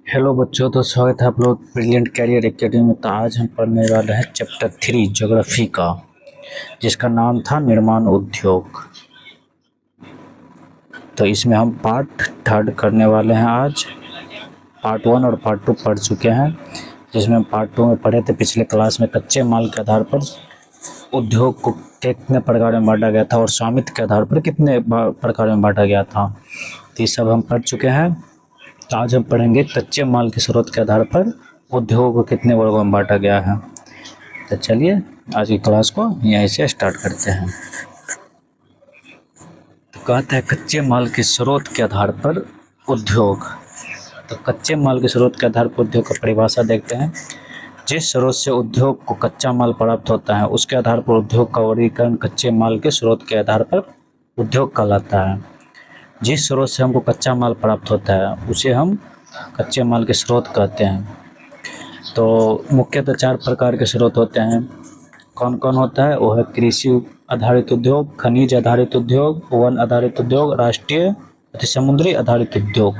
Hello बच्चों, तो स्वागत है आप लोग ब्रिलियंट कैरियर एकेडमी में। तो आज हम पढ़ने वाले हैं चैप्टर 3 ज्योग्राफी का, जिसका नाम था निर्माण उद्योग। तो इसमें हम पार्ट थर्ड करने वाले हैं आज। पार्ट 1 और पार्ट 2 पढ़ चुके हैं, जिसमें हम पार्ट 2 में पढ़े थे पिछले क्लास में कच्चे माल के आधार पर उद्योग को कितने प्रकार में बांटा गया था और स्वामित्व के आधार पर कितने प्रकार में बांटा गया था। तो ये सब हम पढ़ चुके हैं। तो आज हम पढ़ेंगे कच्चे माल के स्रोत के आधार पर उद्योग को कितने वर्गों में बांटा गया है। तो चलिए आज की क्लास को यहीं से स्टार्ट करते हैं। तो कहते हैं कच्चे माल के स्रोत के आधार पर उद्योग। तो कच्चे माल के स्रोत के आधार पर उद्योग का परिभाषा देखते हैं। जिस स्रोत से उद्योग को कच्चा माल प्राप्त होता है उसके आधार पर उद्योग का वर्गीकरण कच्चे माल के स्रोत के आधार पर उद्योग कहलाता है। जिस स्रोत से हमको कच्चा माल प्राप्त होता है उसे हम कच्चे माल के स्रोत कहते हैं। तो मुख्यतः 4 प्रकार के स्रोत होते हैं। कौन कौन होता है? वो है कृषि आधारित उद्योग, खनिज आधारित उद्योग, वन आधारित उद्योग, राष्ट्रीय अति समुद्री आधारित उद्योग।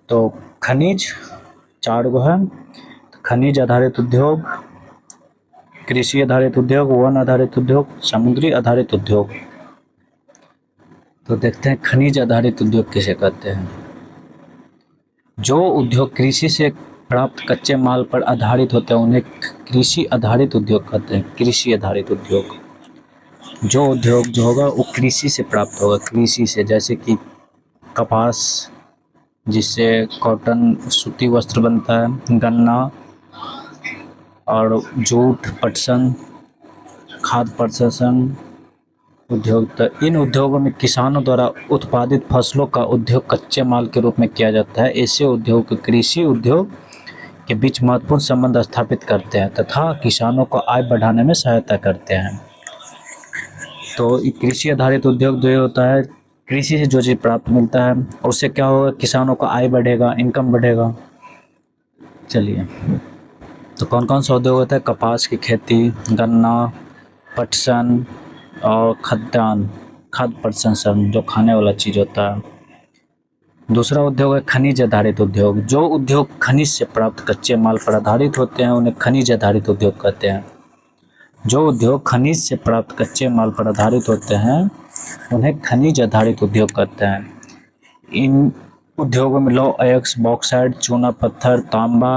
तो खनिज 4 गो है। खनिज आधारित उद्योग, कृषि आधारित उद्योग, वन आधारित उद्योग, समुद्री आधारित उद्योग। तो देखते हैं खनिज आधारित उद्योग किसे कहते हैं। जो उद्योग कृषि से प्राप्त कच्चे माल पर आधारित होते हैं उन्हें कृषि आधारित उद्योग कहते हैं। कृषि आधारित उद्योग, जो उद्योग जो होगा वो कृषि से प्राप्त होगा। कृषि से, जैसे कि कपास जिससे कॉटन सूती वस्त्र बनता है, गन्ना और जूट, पटसन, खाद्य प्रसंस्करण उद्योग। तो इन उद्योगों में किसानों द्वारा उत्पादित फसलों का उद्योग कच्चे माल के रूप में किया जाता है। ऐसे उद्योग कृषि उद्योग के बीच महत्वपूर्ण संबंध स्थापित करते हैं तथा किसानों को आय बढ़ाने में सहायता करते हैं। तो कृषि आधारित उद्योग जो होता है, कृषि से जो चीज़ प्राप्त मिलता है उससे क्या होगा, किसानों का आय बढ़ेगा, इनकम बढ़ेगा। चलिए, तो कौन कौन सा उद्योग होता है? कपास की खेती, गन्ना, पटसन और खाद्य प्रसंस्करण जो खाने वाला चीज़ होता है। दूसरा उद्योग है खनिज आधारित उद्योग। जो उद्योग खनिज से प्राप्त कच्चे माल पर आधारित होते हैं उन्हें खनिज आधारित उद्योग कहते हैं। जो उद्योग खनिज से प्राप्त कच्चे माल पर आधारित होते हैं उन्हें खनिज आधारित उद्योग कहते हैं। इन उद्योगों में लौह अयस्क, बॉक्साइट, चूना पत्थर, तांबा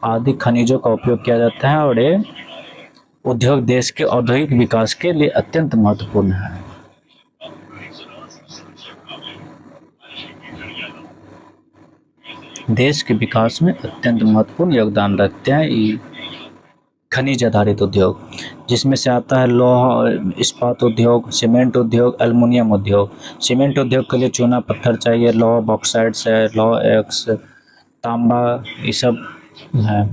आदि खनिजों का उपयोग किया जाता है और ये उद्योग देश के औद्योगिक विकास के लिए अत्यंत महत्वपूर्ण है। देश के विकास में अत्यंत महत्वपूर्ण योगदान रखते हैं ये खनिज आधारित उद्योग, जिसमें से आता है लौह इस्पात उद्योग, सीमेंट उद्योग, एल्युमिनियम उद्योग। सीमेंट उद्योग के लिए चूना पत्थर चाहिए, लौह बॉक्साइट्स है, लौह अयस्क, तांबा, ये सब है।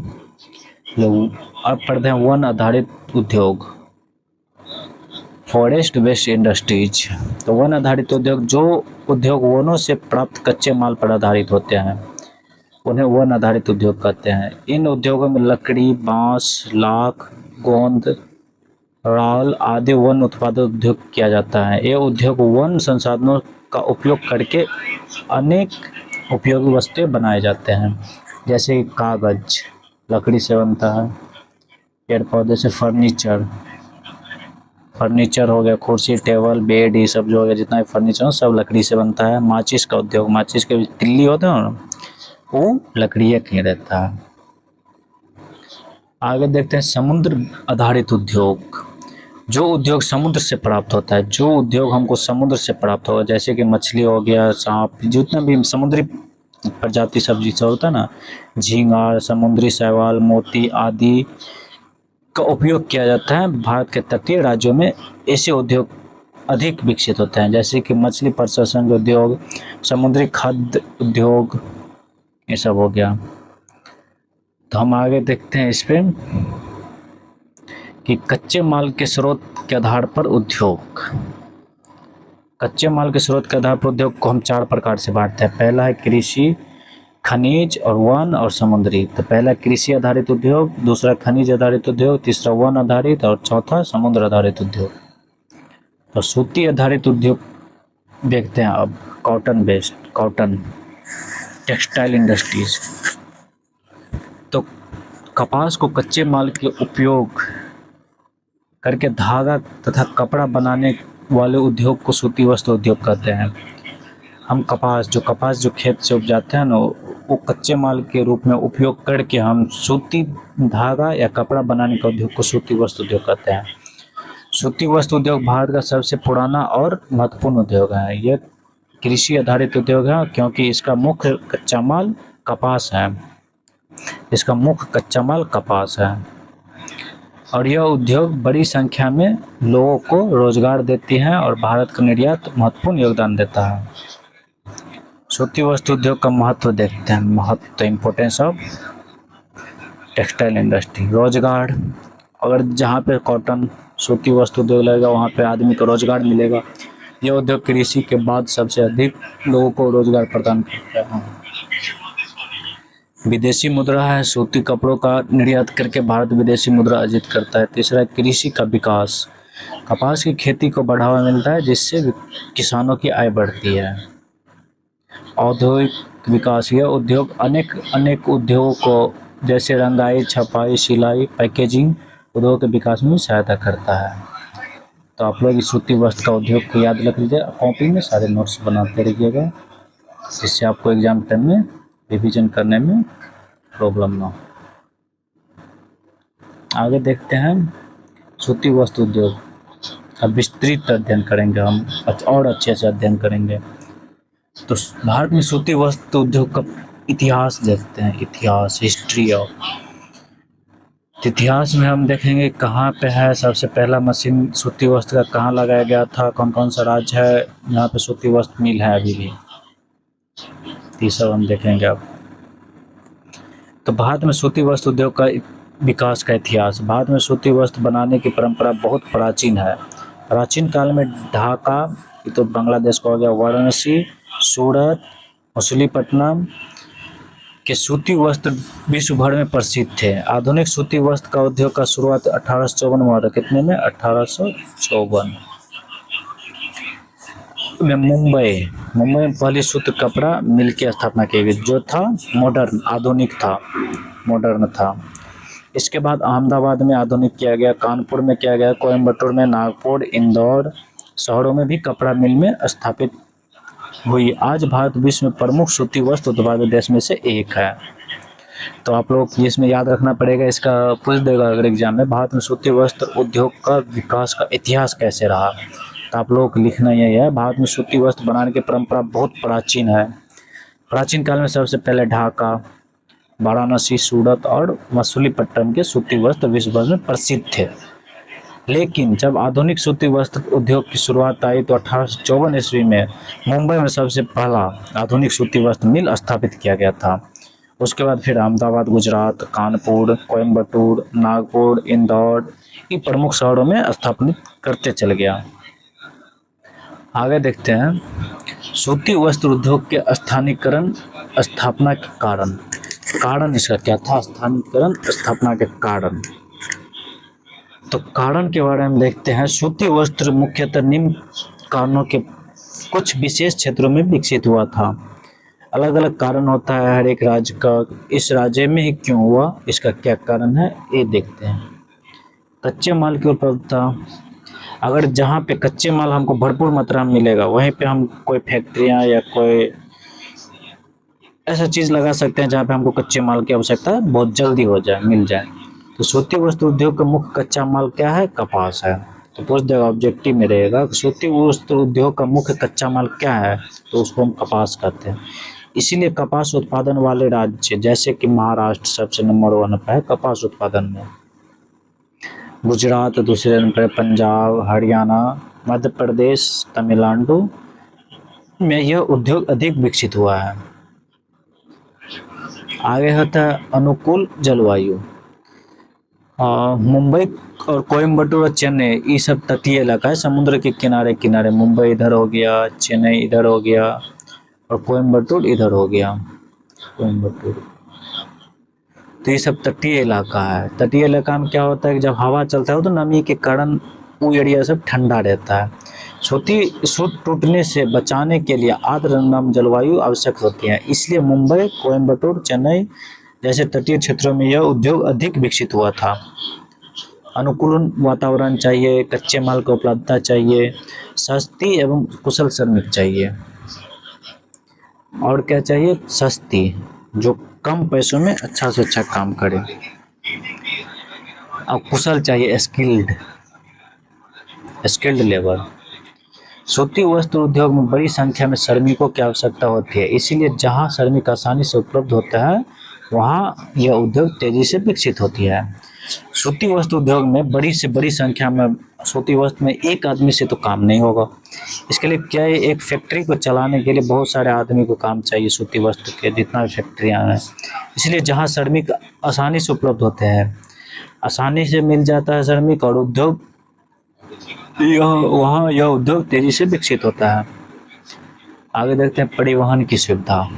लोग अब पढ़ते हैं वन आधारित उद्योग, फॉरेस्ट बेस्ड इंडस्ट्रीज। तो वन आधारित उद्योग, जो उद्योग वनों से प्राप्त कच्चे माल पर आधारित होते हैं उन्हें वन आधारित उद्योग कहते हैं। इन उद्योगों में लकड़ी, बांस, लाख, गोंद, राल आदि वन उत्पादन उद्योग किया जाता है। ये उद्योग वन संसाधनों का उपयोग करके अनेक उपयोगी वस्तुएं बनाए जाते हैं, जैसे कागज लकड़ी से बनता है, पेड़ पौधे से फर्नीचर हो गया, कुर्सी, टेबल, बेड, ये सब जो हो गया, जितना भी फर्नीचर हो सब लकड़ी से बनता है। माचिस का उद्योग, माचिस के तिल्ली होते हैं ना, वो लकड़ी का रहता है। आगे देखते हैं समुद्र आधारित उद्योग। जो उद्योग समुद्र से प्राप्त होता है, जो उद्योग हमको समुद्र से प्राप्त होगा, जैसे कि मछली हो गया, सांप, जितना भी समुद्री प्रजाति सब्जी सब होता है ना, झींगा, समुद्री शैवाल, मोती आदि का उपयोग किया जाता है। भारत के तटीय राज्यों में ऐसे उद्योग अधिक विकसित होते हैं, जैसे कि मछली प्रसंस्करण उद्योग, समुद्री खाद्य उद्योग, ये सब हो गया। तो हम आगे देखते हैं इस पे कि कच्चे माल के स्रोत के आधार पर उद्योग। कच्चे माल के स्रोत के आधार पर उद्योग को हम 4 प्रकार से बांटते हैं। पहला है कृषि, खनिज और वन और समुद्री। तो पहला कृषि आधारित उद्योग, दूसरा खनिज आधारित उद्योग, तीसरा वन आधारित और चौथा समुद्र आधारित उद्योग। तो सूती आधारित उद्योग देखते हैं अब, cotton based, cotton. Textile industries. तो कपास को कच्चे माल के उपयोग करके धागा तथा कपड़ा बनाने वाले उद्योग को सूती वस्त्र उद्योग कहते हैं। हम कपास जो खेत से उपजाते हैं ना, वो कच्चे माल के रूप में उपयोग करके हम सूती धागा या कपड़ा बनाने का उद्योग को सूती वस्त्र उद्योग कहते हैं। सूती वस्त्र उद्योग भारत का सबसे पुराना और महत्वपूर्ण उद्योग है। यह कृषि आधारित उद्योग है क्योंकि इसका मुख्य कच्चा माल कपास है। और यह उद्योग बड़ी संख्या में लोगों को रोजगार देती है और भारत का निर्यात महत्वपूर्ण योगदान देता है। सूती वस्त्र उद्योग का महत्व देखते हैं। Importance of textile industry. रोजगार, अगर जहाँ पे कॉटन सूती वस्त्र उद्योग लगेगा वहाँ पे आदमी को रोजगार मिलेगा। यह उद्योग कृषि के बाद सबसे अधिक लोगों को रोजगार प्रदान करता है। विदेशी मुद्रा है। सूती कपड़ों का निर्यात करके भारत विदेशी मुद्रा अर्जित करता है। तीसरा, कृषि का विकास। कपास की खेती को बढ़ावा मिलता है जिससे किसानों की आय बढ़ती है। औद्योगिक विकास। यह उद्योग अनेक उद्योगों को जैसे रंगाई, छपाई, सिलाई, पैकेजिंग उद्योग के विकास में सहायता करता है। तो आप लोग इस सूती वस्त्र का उद्योग को याद रख लीजिए, कॉपी में सारे नोट्स बनाते रहिएगा जिससे आपको एग्जाम टाइम में रिवीजन करने में प्रॉब्लम ना हो। आगे देखते हैं सूती वस्त्र उद्योग का विस्तृत अध्ययन करेंगे हम, और अच्छे से अध्ययन करेंगे। तो भारत में सूती वस्त्र उद्योग का इतिहास देखते हैं। History of. इतिहास में हम देखेंगे कहाँ पे है सबसे पहला मशीन सूती वस्त्र का कहाँ लगाया गया था, कौन कौन सा राज्य है यहाँ पे सूती वस्त्र मिल है अभी भी, ये सब हम देखेंगे अब। तो भारत में सूती वस्त्र उद्योग का विकास का इतिहास। भारत में सूती वस्त्र बनाने की परंपरा बहुत प्राचीन है। प्राचीन काल में ढाका, ये तो बांग्लादेश का हो गया, वाराणसी, सूरत, मछलीपट्टनम के सूती वस्त्र विश्व भर में प्रसिद्ध थे। आधुनिक सूती वस्त्र का उद्योग का शुरुआत 1854 में हुआ था। कितने में? 1854 में मुंबई में पहली सूती कपड़ा मिल की स्थापना की गई जो था मॉडर्न था। इसके बाद अहमदाबाद में आधुनिक किया गया, कानपुर में किया गया, कोयम्बटूर में, नागपुर, इंदौर शहरों में भी कपड़ा मिल में स्थापित हुई। आज भारत विश्व में प्रमुख सूती वस्त्र उत्पादक देश में से एक है। तो आप लोग इसमें याद रखना पड़ेगा, इसका पूछ देगा अगर एग्जाम में, भारत में सूती वस्त्र उद्योग का विकास का इतिहास कैसे रहा। तो आप लोग को लिखना यही है, भारत में सूती वस्त्र बनाने की परंपरा बहुत प्राचीन है। प्राचीन काल में सबसे पहले ढाका, वाराणसी, सूरत और मछलीपट्टनम के सूती वस्त्र विश्व भर में प्रसिद्ध थे। लेकिन जब आधुनिक सूती वस्त्र उद्योग की शुरुआत आई तो 1854 ईस्वी में मुंबई में सबसे पहला आधुनिक सूती वस्त्र मिल स्थापित किया गया था। उसके बाद फिर अहमदाबाद, गुजरात, कानपुर, कोयम्बटूर, नागपुर, इंदौर ये प्रमुख शहरों में स्थापित करते चल गया। आगे देखते हैं सूती वस्त्र उद्योग के स्थापना के कारण इसका क्या था? स्थापना के कारण। तो कारण के बारे में देखते हैं। सूती वस्त्र मुख्यतः निम्न कारणों के कुछ विशेष क्षेत्रों में विकसित हुआ था। अलग अलग कारण होता है हर एक राज्य का, इस राज्य में ही क्यों हुआ, इसका क्या कारण है ये देखते हैं। कच्चे माल की उपलब्धता। अगर जहाँ पे कच्चे माल हमको भरपूर मात्रा में मिलेगा वहीं पे हम कोई फैक्ट्रियाँ या कोई ऐसा चीज़ लगा सकते हैं जहाँ पे हमको कच्चे माल की आवश्यकता बहुत जल्दी मिल जाए। तो सूती वस्त्र उद्योग का मुख्य कच्चा माल क्या है? कपास है। तो पूछ देगा, ऑब्जेक्टिव में रहेगा सूती वस्त्र उद्योग का मुख्य कच्चा माल क्या है, तो उसको हम कपास कहते हैं। इसीलिए कपास उत्पादन वाले राज्य जैसे कि महाराष्ट्र सबसे नंबर 1 पे है कपास उत्पादन में, गुजरात दूसरे नंबर, पंजाब, हरियाणा, मध्य प्रदेश, तमिलनाडु में यह उद्योग अधिक विकसित हुआ है। आगे होता है अनुकूल जलवायु। मुंबई और कोयम्बटूर और चेन्नई ये सब तटीय इलाका है, समुद्र के किनारे। मुंबई इधर हो गया, चेन्नई इधर हो गया और कोयम्बटूर इधर हो गया। तो ये सब तटीय इलाका है। तटीय इलाका में क्या होता है कि जब हवा चलता है तो नमी के कारण वो एरिया सब ठंडा रहता है। सूत टूटने से बचाने के लिए आर्द्र नम जलवायु आवश्यक होती है। इसलिए मुंबई, कोयम्बटूर, चेन्नई जैसे तटीय क्षेत्रों में यह उद्योग अधिक विकसित हुआ था। अनुकूल वातावरण चाहिए, कच्चे माल की उपलब्धता चाहिए, सस्ती एवं कुशल श्रमिक चाहिए। और क्या चाहिए? सस्ती, जो कम पैसों में अच्छा से अच्छा काम करे। और कुशल चाहिए, स्किल्ड लेबर। सूती वस्त्र उद्योग में बड़ी संख्या में श्रमिकों की आवश्यकता होती है। इसीलिए जहां श्रमिक आसानी से उपलब्ध होता है वहां यह उद्योग तेजी से विकसित होती है। सूती वस्त्र उद्योग में बड़ी से बड़ी संख्या में सूती वस्त्र में एक आदमी से तो काम नहीं होगा। इसके लिए क्या है, एक फैक्ट्री को चलाने के लिए बहुत सारे आदमी को काम चाहिए। सूती वस्त्र के जितना भी फैक्ट्रियाँ हैं, इसलिए जहाँ श्रमिक आसानी से उपलब्ध होते हैं, आसानी से मिल जाता है श्रमिक, और उद्योग वहाँ यह उद्योग तेजी से विकसित होता है। आगे देखते हैं परिवहन की सुविधा।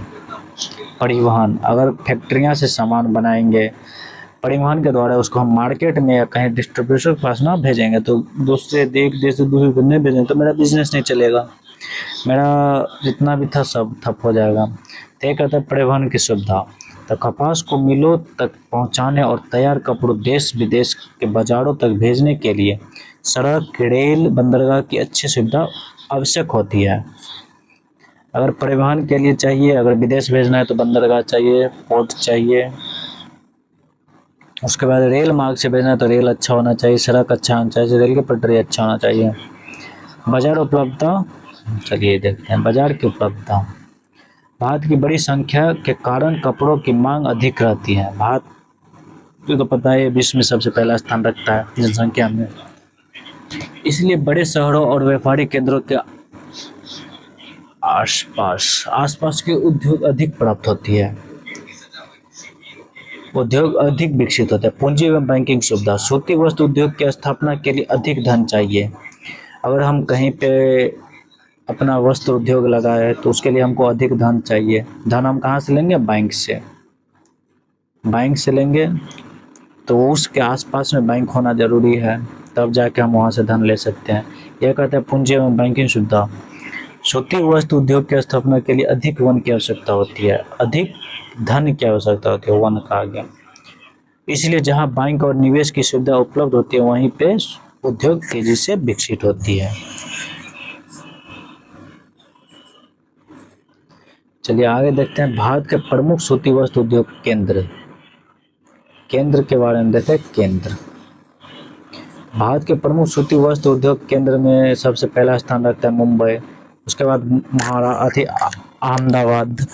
परिवहन, अगर फैक्ट्रियाँ से सामान बनाएंगे, परिवहन के द्वारा उसको हम मार्केट में या कहीं डिस्ट्रीब्यूटर के पास ना भेजेंगे तो दूसरे एक देश से दूसरे को नहीं भेजेंगे तो मेरा बिजनेस नहीं चलेगा, मेरा जितना भी था सब ठप हो जाएगा। तो ये कहता है परिवहन की सुविधा। तो कपास को मिलों तक पहुंचाने और तैयार कपड़ों देश विदेश के बाज़ारों तक भेजने के लिए सड़क, रेल, बंदरगाह की अच्छी सुविधा आवश्यक होती है। अगर परिवहन के लिए चाहिए, अगर विदेश भेजना है तो बंदरगाह चाहिए, पोर्ट चाहिए। उसके बाद रेल मार्ग से भेजना है तो रेल अच्छा होना चाहिए, सड़क अच्छा होना चाहिए, रेल की पटरी अच्छा होना चाहिए। बाजार उपलब्धता, चलिए देखते हैं बाजार की उपलब्धता। भारत की बड़ी संख्या के कारण कपड़ों की मांग अधिक रहती है। भारत तो पता है विश्व में सबसे पहला स्थान रखता है जनसंख्या में, इसलिए बड़े शहरों और व्यापारिक केंद्रों के आसपास के उद्योग अधिक प्राप्त होती है, उद्योग अधिक विकसित होता है। पूंजी एवं बैंकिंग सुविधा। सूती वस्त्र उद्योग की स्थापना के लिए अधिक धन चाहिए। अगर हम कहीं पे अपना वस्त्र उद्योग लगाए तो उसके लिए हमको अधिक धन चाहिए। धन हम कहाँ से लेंगे? बैंक से लेंगे, तो उसके आसपास में बैंक होना जरूरी है, तब जाके हम वहाँ से धन ले सकते हैं। यह कहते हैं पूंजी एवं बैंकिंग सुविधा। सूती वस्त्र उद्योग की स्थापना के लिए अधिक वन की आवश्यकता होती है, अधिक धन की आवश्यकता होती है, वन का आगे। इसलिए जहां बैंक और निवेश की सुविधा उपलब्ध होती है वहीं पे उद्योग तेजी से विकसित होती है। चलिए आगे देखते हैं भारत के प्रमुख सूती वस्त्र उद्योग केंद्र के बारे में देखते हैं। केंद्र, भारत के प्रमुख सूती वस्त्र उद्योग केंद्र में सबसे पहला स्थान रखता है मुंबई। उसके बाद अहमदाबाद,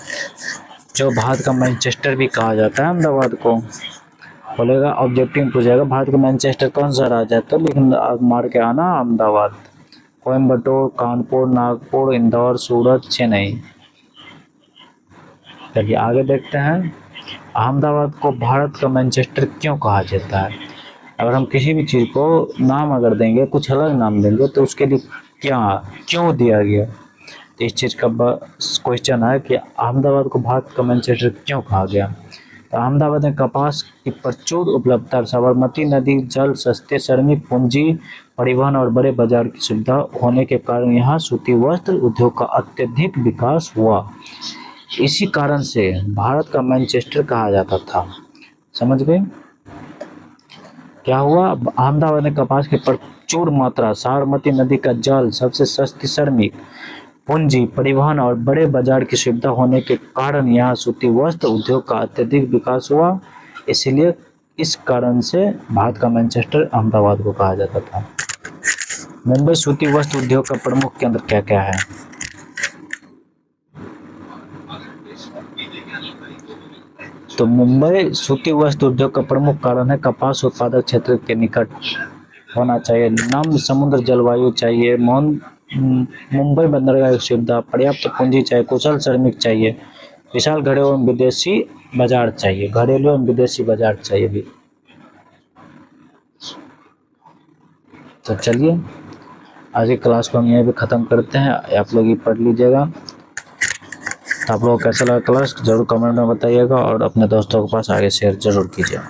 जो भारत का मैनचेस्टर भी कहा जाता है। अहमदाबाद को बोलेगा, ऑब्जेक्टिव पूछेगा भारत का मैनचेस्टर कौन सा राज्य है, तो लेकिन मार के आना अहमदाबाद। कोयम्बटूर, कानपुर, नागपुर, इंदौर, सूरत, चेन्नई। चलिए आगे देखते हैं अहमदाबाद को भारत का मैनचेस्टर क्यों कहा जाता है। अगर हम किसी भी चीज़ को नाम अगर देंगे, कुछ अलग नाम देंगे, तो उसके लिए क्यों दिया गया, तो इस चीज़ का क्वेश्चन है कि अहमदाबाद को भारत का मैनचेस्टर क्यों कहा गया। तो अहमदाबाद में कपास की प्रचुर उपलब्धता, साबरमती नदी जल, सस्ते श्रमिक, पूंजी, परिवहन और बड़े बाजार की सुविधा होने के कारण यहाँ सूती वस्त्र उद्योग का अत्यधिक विकास हुआ। इसी कारण से भारत का मैनचेस्टर कहा जाता था। समझ गए? क्या हुआ? अहमदाबाद में कपास की प्रचुर मात्रा, साबरमती नदी का जल, सबसे सस्ती श्रमिक, पूंजी, परिवहन और बड़े बाजार की सुविधा होने के कारण यहाँ सूती वस्त्र उद्योग का अत्यधिक विकास हुआ। इसलिए इस कारण से भारत का मैनचेस्टर अहमदाबाद को कहा जाता था। मुंबई सूती वस्त्र उद्योग का प्रमुख केंद्र क्या क्या है? तो मुंबई सूती वस्त्र उद्योग का प्रमुख कारण है कपास उत्पादक क्षेत्र के निकट होना चाहिए, नम समुद्र जलवायु चाहिए, मुंबई बंदरगाह की सुविधा, पर्याप्त पूंजी चाहिए, कुशल श्रमिक चाहिए, विशाल घरेलू एवं विदेशी बाजार चाहिए भी। तो चलिए आज की क्लास को हम यहीं पे ख़त्म करते हैं। आप लोग ये पढ़ लीजिएगा। तो आप लोगों को कैसा लगा क्लास जरूर कमेंट में बताइएगा और अपने दोस्तों के पास आगे शेयर जरूर कीजिएगा।